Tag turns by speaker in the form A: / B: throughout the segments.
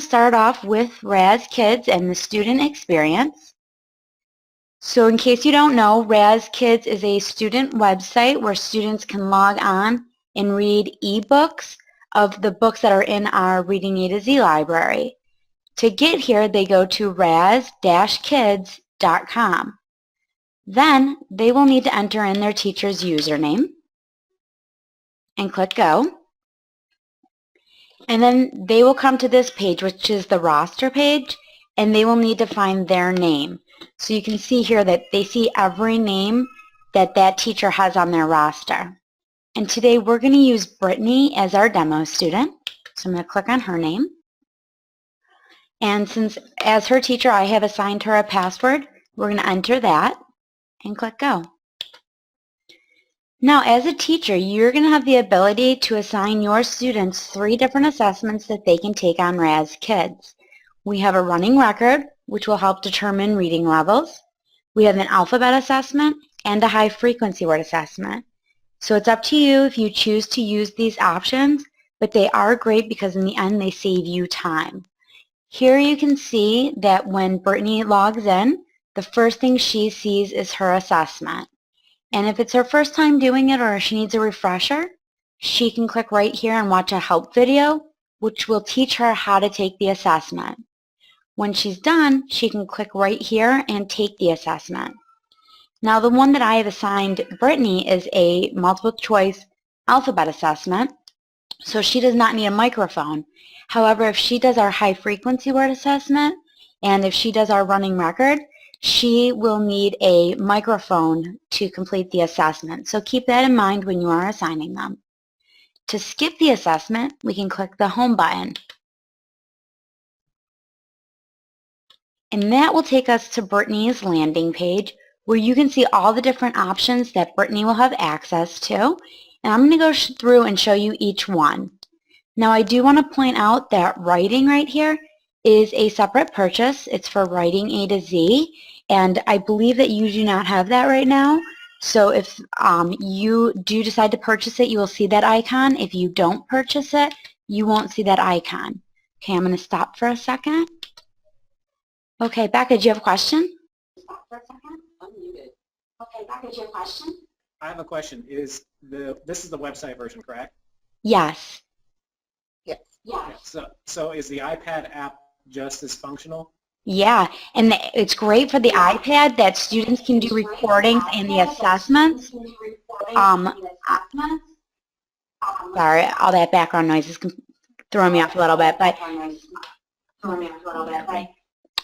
A: to start off with Raz Kids and the student experience. So in case you don't know, Raz Kids is a student website where students can log on and read ebooks of the books that are in our Reading A to Z library. To get here, they go to raz-kids.com. Then they will need to enter in their teacher's username and click Go. And then they will come to this page, which is the roster page, and they will need to find their name. So you can see here that they see every name that that teacher has on their roster. And today we're going to use Brittany as our demo student. So I'm going to click on her name. And since as her teacher I have assigned her a password, we're going to enter that and click Go. Now, as a teacher, you're going to have the ability to assign your students 3 different assessments that they can take on Raz Kids. We have a running record, which will help determine reading levels. We have an alphabet assessment and a high frequency word assessment. So it's up to you if you choose to use these options, but they are great because in the end they save you time. Here you can see that when Brittany logs in, the first thing she sees is her assessment. And if it's her first time doing it or she needs a refresher, she can click right here and watch a help video, which will teach her how to take the assessment. When she's done, she can click right here and take the assessment. Now the one that I have assigned Brittany is a multiple choice alphabet assessment, so she does not need a microphone. However, if she does our high frequency word assessment and if she does our running record, she will need a microphone to complete the assessment. So keep that in mind when you are assigning them. To skip the assessment, we can click the Home button. And that will take us to Brittany's landing page where you can see all the different options that Brittany will have access to. And I'm going to go through and show you each one. Now I do want to point out that writing right here is a separate purchase. It's for Writing A to Z, and I believe that you do not have that right now. So if you do decide to purchase it, you will see that icon. If you don't purchase it, you won't see that icon. Okay, I'm going to stop for a second. Okay, Becca, do you have a question? Stop for a second.
B: Unmuted.
A: Okay, Becca, do you have a question?
C: I have a question. This is the website version, correct?
A: Yes.
B: Yes.
A: Yeah.
C: So is the iPad app just as functional?
A: Yeah, and it's great for the iPad that students can do recordings and the assessments. Sorry, all that background noise is throwing me off a little bit, but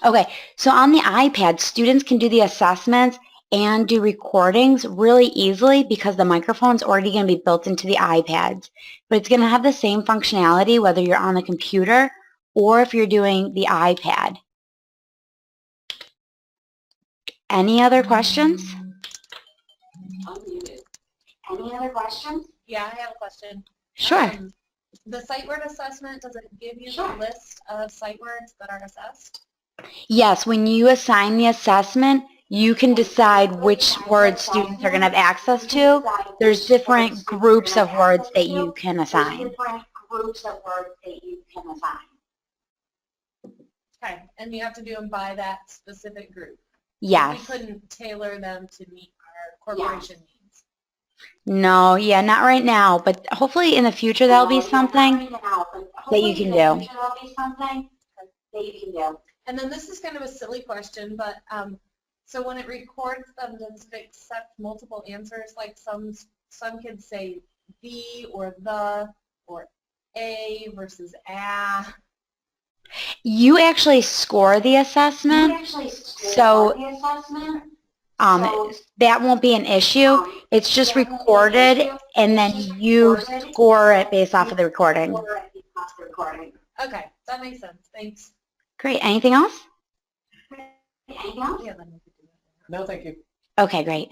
A: okay, so on the iPad, students can do the assessments and do recordings really easily because the microphone's already going to be built into the iPads. But it's going to have the same functionality whether you're on the computer or if you're doing the iPad. Any other questions?
B: Unmuted.
A: Any other questions?
D: Yeah, I have a question.
A: Sure.
D: The sight word assessment, does it give you
A: Sure.
D: the list of sight words that are assessed?
A: Yes, when you assign the assessment, you can decide which words students are going to have access to. There's different groups of words that you can assign.
D: Okay, and you have to do them by that specific group?
A: Yes.
D: We couldn't tailor them to meet our corporation needs?
A: No, yeah, not right now, but hopefully in the future there'll be something that you can do.
D: And then this is kind of a silly question, but so when it records them, does it accept multiple answers? Like some kids say the or the or a versus a.
A: You actually score the assessment, so that won't be an issue. It's just recorded, and then you score it based off of the recording.
D: Okay, that makes sense. Thanks.
A: Great. Anything else?
D: Yeah, then we could do that.
C: No, thank you.
A: Okay, great.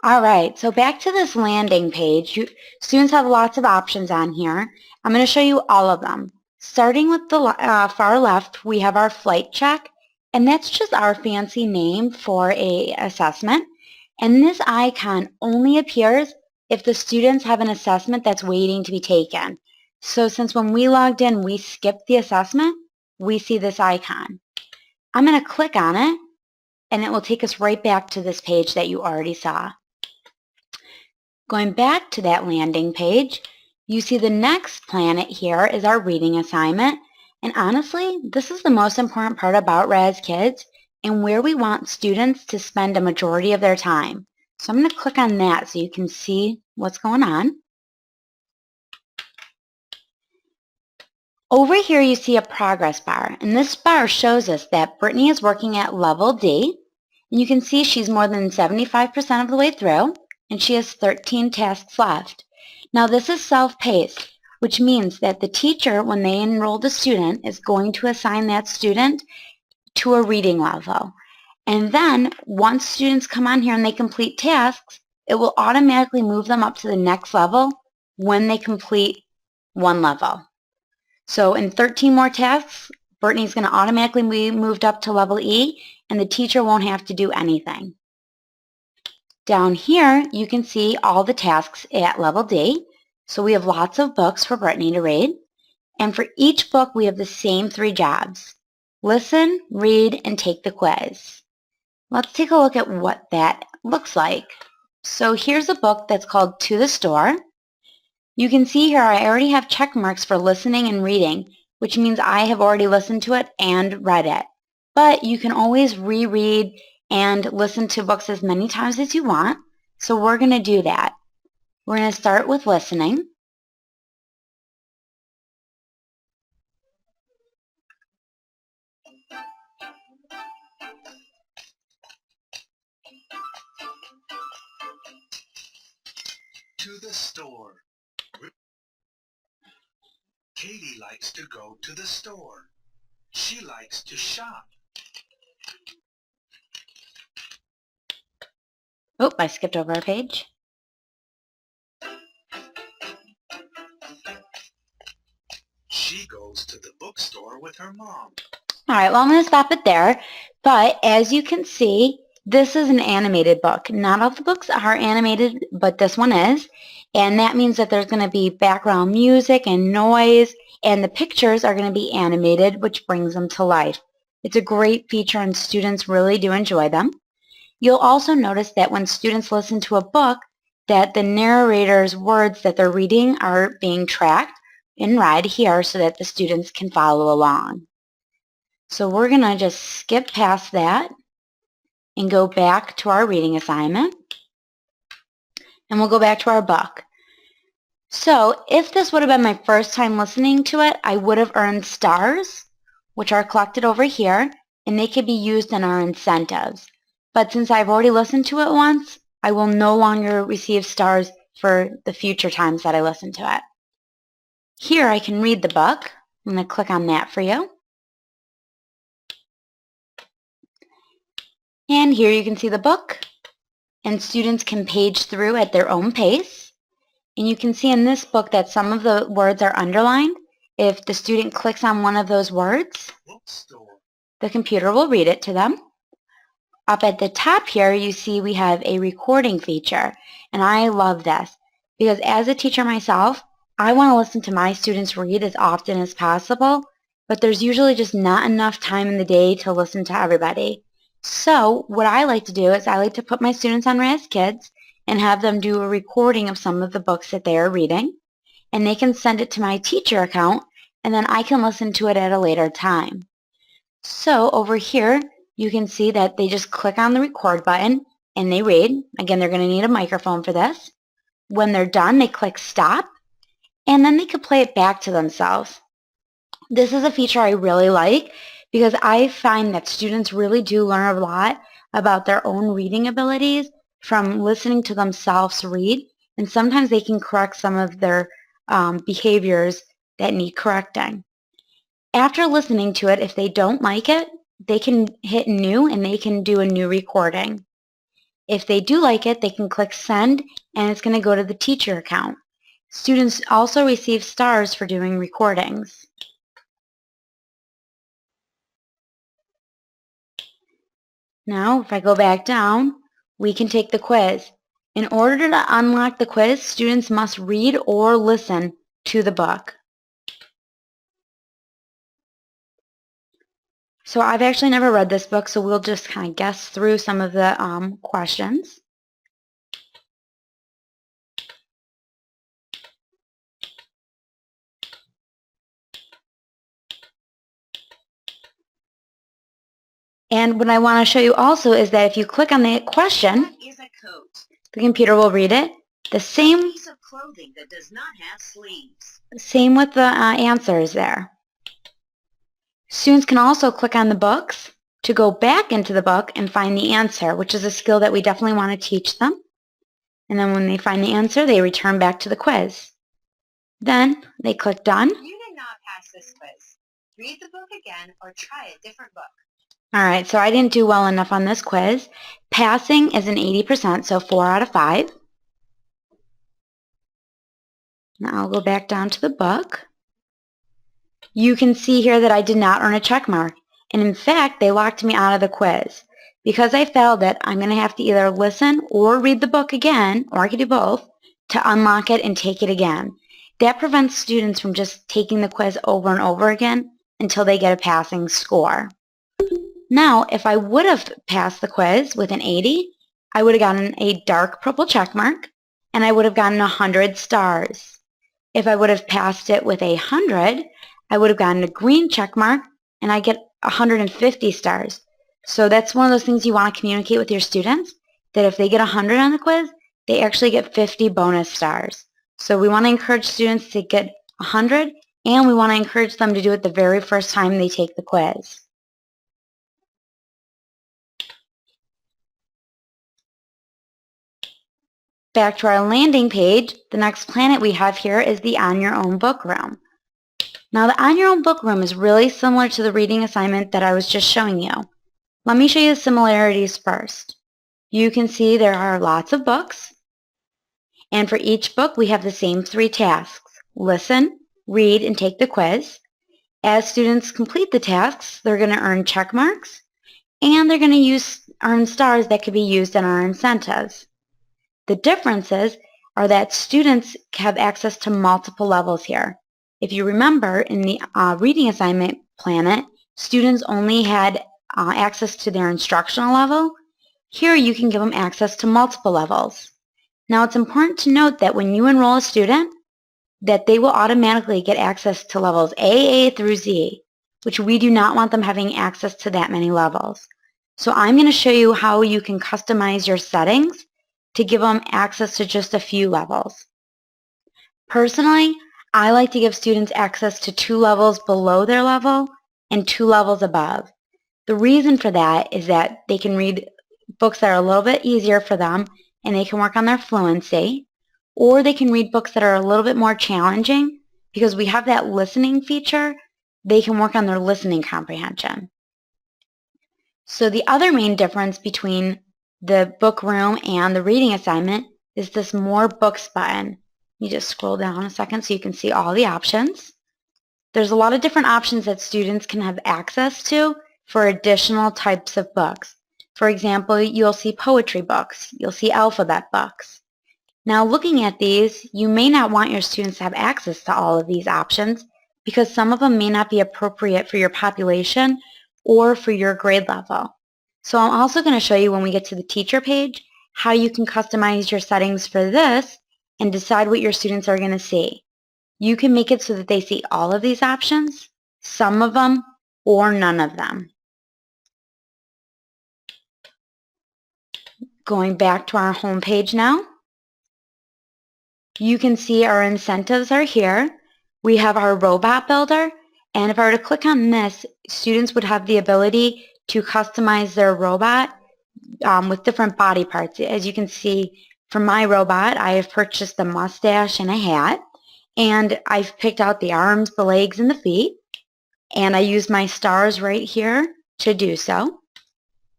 A: All right, so back to this landing page. Students have lots of options on here. I'm going to show you all of them. Starting with the far left, we have our flight check, and that's just our fancy name for an assessment. And this icon only appears if the students have an assessment that's waiting to be taken. So since when we logged in, we skipped the assessment, we see this icon. I'm going to click on it, and it will take us right back to this page that you already saw. Going back to that landing page, you see the next planet here is our reading assignment. And honestly, this is the most important part about Raz Kids and where we want students to spend a majority of their time. So I'm going to click on that so you can see what's going on. Over here you see a progress bar, and this bar shows us that Brittany is working at level D, and you can see she's more than 75% of the way through, and she has 13 tasks left. Now this is self-paced, which means that the teacher, when they enroll the student, is going to assign that student to a reading level. And then once students come on here and they complete tasks, it will automatically move them up to the next level when they complete one level. So in 13 more tasks, Brittany's going to automatically be moved up to level E, and the teacher won't have to do anything. Down here, you can see all the tasks at level D. So we have lots of books for Brittany to read. And for each book, we have the same 3 jobs. Listen, read, and take the quiz. Let's take a look at what that looks like. So here's a book that's called To the Store. You can see here I already have check marks for listening and reading, which means I have already listened to it and read it. But you can always reread and listen to books as many times as you want, so we're going to do that. We're going to start with listening.
B: To the store. Katie likes to go to the store. She likes to shop.
A: Oh, I skipped over a page.
B: She goes to the bookstore with her mom.
A: All right, well, I'm going to stop it there. But as you can see, this is an animated book. Not all the books are animated, but this one is. And that means that there's going to be background music and noise, and the pictures are going to be animated, which brings them to life. It's a great feature, and students really do enjoy them. You'll also notice that when students listen to a book, that the narrator's words that they're reading are being tracked and read here so that the students can follow along. So we're going to just skip past that and go back to our reading assignment. And we'll go back to our book. So if this would have been my first time listening to it, I would have earned stars, which are collected over here, and they could be used in our incentives. But since I've already listened to it once, I will no longer receive stars for the future times that I listen to it. Here I can read the book. I'm going to click on that for you. And here you can see the book, and students can page through at their own pace. And you can see in this book that some of the words are underlined. If the student clicks on one of those words, the computer will read it to them. Up at the top here, you see we have a recording feature, and I love this because as a teacher myself, I want to listen to my students read as often as possible, but there's usually just not enough time in the day to listen to everybody. So what I like to do is I like to put my students on Raz Kids and have them do a recording of some of the books that they are reading, and they can send it to my teacher account, and then I can listen to it at a later time. So over here, you can see that they just click on the record button and they read. Again, they're going to need a microphone for this. When they're done, they click stop, and then they can play it back to themselves. This is a feature I really like because I find that students really do learn a lot about their own reading abilities from listening to themselves read, and sometimes they can correct some of their behaviors that need correcting. After listening to it, if they don't like it, they can hit new and they can do a new recording. If they do like it, they can click send, and it's going to go to the teacher account. Students also receive stars for doing recordings. Now, if I go back down, we can take the quiz. In order to unlock the quiz, students must read or listen to the book. So I've actually never read this book, so we'll just kind of guess through some of the questions. And what I want to show you also is that if you click on the question,
E: What is a coat?
A: the computer will read it. The
E: A
A: same
E: piece of clothing that does not have sleeves.
A: Same with the answers there. Students can also click on the books to go back into the book and find the answer, which is a skill that we definitely want to teach them. And then when they find the answer, they return back to the quiz. Then they click Done.
E: You did not pass this quiz. Read the book again or try a different book.
A: All right, so I didn't do well enough on this quiz. Passing is an 80%, so 4 out of 5. Now I'll go back down to the book. You can see here that I did not earn a check mark. And in fact, they locked me out of the quiz. Because I failed it, I'm going to have to either listen or read the book again, or I could do both, to unlock it and take it again. That prevents students from just taking the quiz over and over again until they get a passing score. Now, if I would have passed the quiz with an 80, I would have gotten a dark purple check mark, and I would have gotten 100 stars. If I would have passed it with 100, I would have gotten a green check mark, and I get 150 stars. So that's one of those things you want to communicate with your students, that if they get 100 on the quiz, they actually get 50 bonus stars. So we want to encourage students to get 100, and we want to encourage them to do it the very first time they take the quiz. Back to our landing page, the next planet we have here is the On Your Own book room. Now the On Your Own book room is really similar to the reading assignment that I was just showing you. Let me show you the similarities first. You can see there are lots of books, and for each book we have the same 3 tasks: listen, read, and take the quiz. As students complete the tasks, they're going to earn check marks, and they're going to earn stars that could be used in our incentives. The differences are that students have access to multiple levels here. If you remember, in the reading assignment planet, students only had access to their instructional level. Here you can give them access to multiple levels. Now it's important to note that when you enroll a student, that they will automatically get access to levels A through Z, which we do not want them having access to that many levels. So I'm going to show you how you can customize your settings to give them access to just a few levels. Personally, I like to give students access to 2 levels below their level and 2 levels above. The reason for that is that they can read books that are a little bit easier for them and they can work on their fluency, or they can read books that are a little bit more challenging because we have that listening feature. They can work on their listening comprehension. So the other main difference between the book room and the reading assignment is this More Books button. You just scroll down a second so you can see all the options. There's a lot of different options that students can have access to for additional types of books. For example, you'll see poetry books, you'll see alphabet books. Now looking at these, you may not want your students to have access to all of these options because some of them may not be appropriate for your population or for your grade level. So I'm also going to show you when we get to the teacher page how you can customize your settings for this and decide what your students are going to see. You can make it so that they see all of these options, some of them, or none of them. Going back to our home page now, you can see our incentives are here. We have our robot builder, and if I were to click on this, students would have the ability to customize their robot with different body parts. As you can see, for my robot, I have purchased a mustache and a hat, and I've picked out the arms, the legs, and the feet, and I use my stars right here to do so.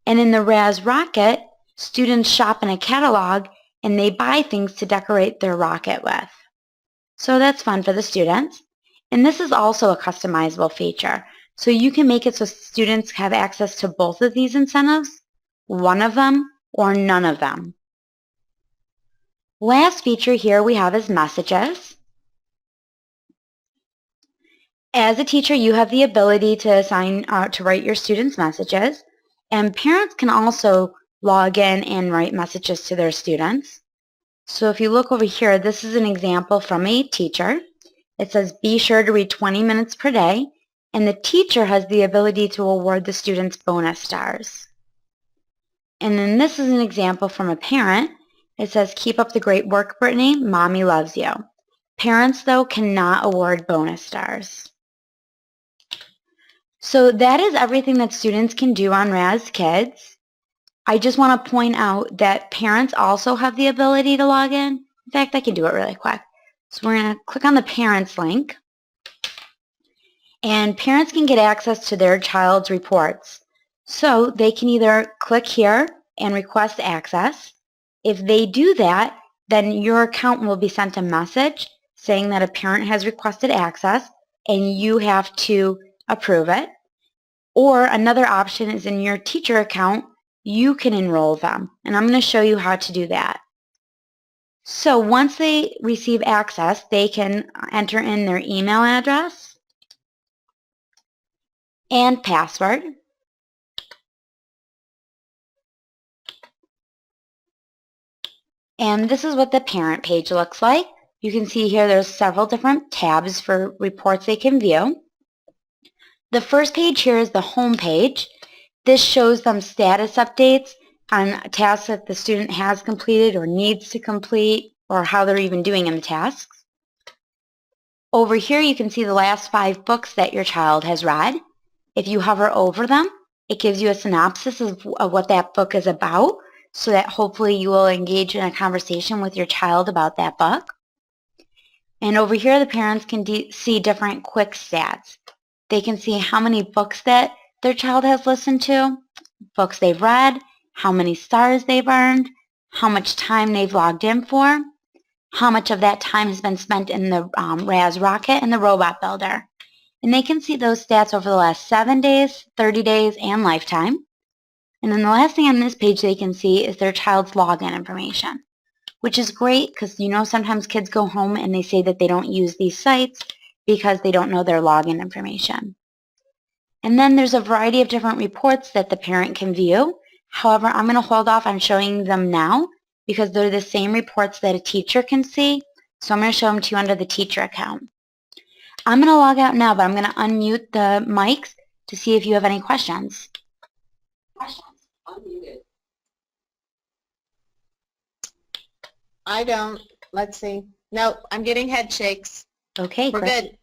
A: And in the Raz Rocket, students shop in a catalog and they buy things to decorate their rocket with. So that's fun for the students. And this is also a customizable feature. So you can make it so students have access to both of these incentives, one of them, or none of them. Last feature here we have is messages. As a teacher, you have the ability to assign, to write your students messages, and parents can also log in and write messages to their students. So if you look over here, this is an example from a teacher. It says, be sure to read 20 minutes per day, and the teacher has the ability to award the students bonus stars. And then this is an example from a parent. It says, keep up the great work, Brittany. Mommy loves you. Parents, though, cannot award bonus stars. So that is everything that students can do on Raz Kids. I just want to point out that parents also have the ability to log in. In fact, I can do it really quick. So we're going to click on the parents link. And parents can get access to their child's reports. So they can either click here and request access. If they do that, then your account will be sent a message saying that a parent has requested access and you have to approve it. Or another option is in your teacher account, you can enroll them. And I'm going to show you how to do that. So once they receive access, they can enter in their email address and password. And this is what the parent page looks like. You can see here there's several different tabs for reports they can view. The first page here is the home page. This shows them status updates on tasks that the student has completed or needs to complete, or how they're even doing in the tasks. Over here you can see the last 5 books that your child has read. If you hover over them, it gives you a synopsis of what that book is about, so that hopefully you will engage in a conversation with your child about that book. And over here the parents can see different quick stats. They can see how many books that their child has listened to, books they've read, how many stars they've earned, how much time they've logged in for, how much of that time has been spent in the Raz Rocket and the Robot Builder. And they can see those stats over the last 7 days, 30 days, and lifetime. And then the last thing on this page they can see is their child's login information, which is great because you know sometimes kids go home and they say that they don't use these sites because they don't know their login information. And then there's a variety of different reports that the parent can view. However, I'm going to hold off on showing them now because they're the same reports that a teacher can see. So I'm going to show them to you under the teacher account. I'm going to log out now, but I'm going to unmute the mics to see if you have any questions.
F: Unmuted. I don't. Let's see. No, I'm getting head shakes.
A: Okay,
F: We're
A: great.
F: good.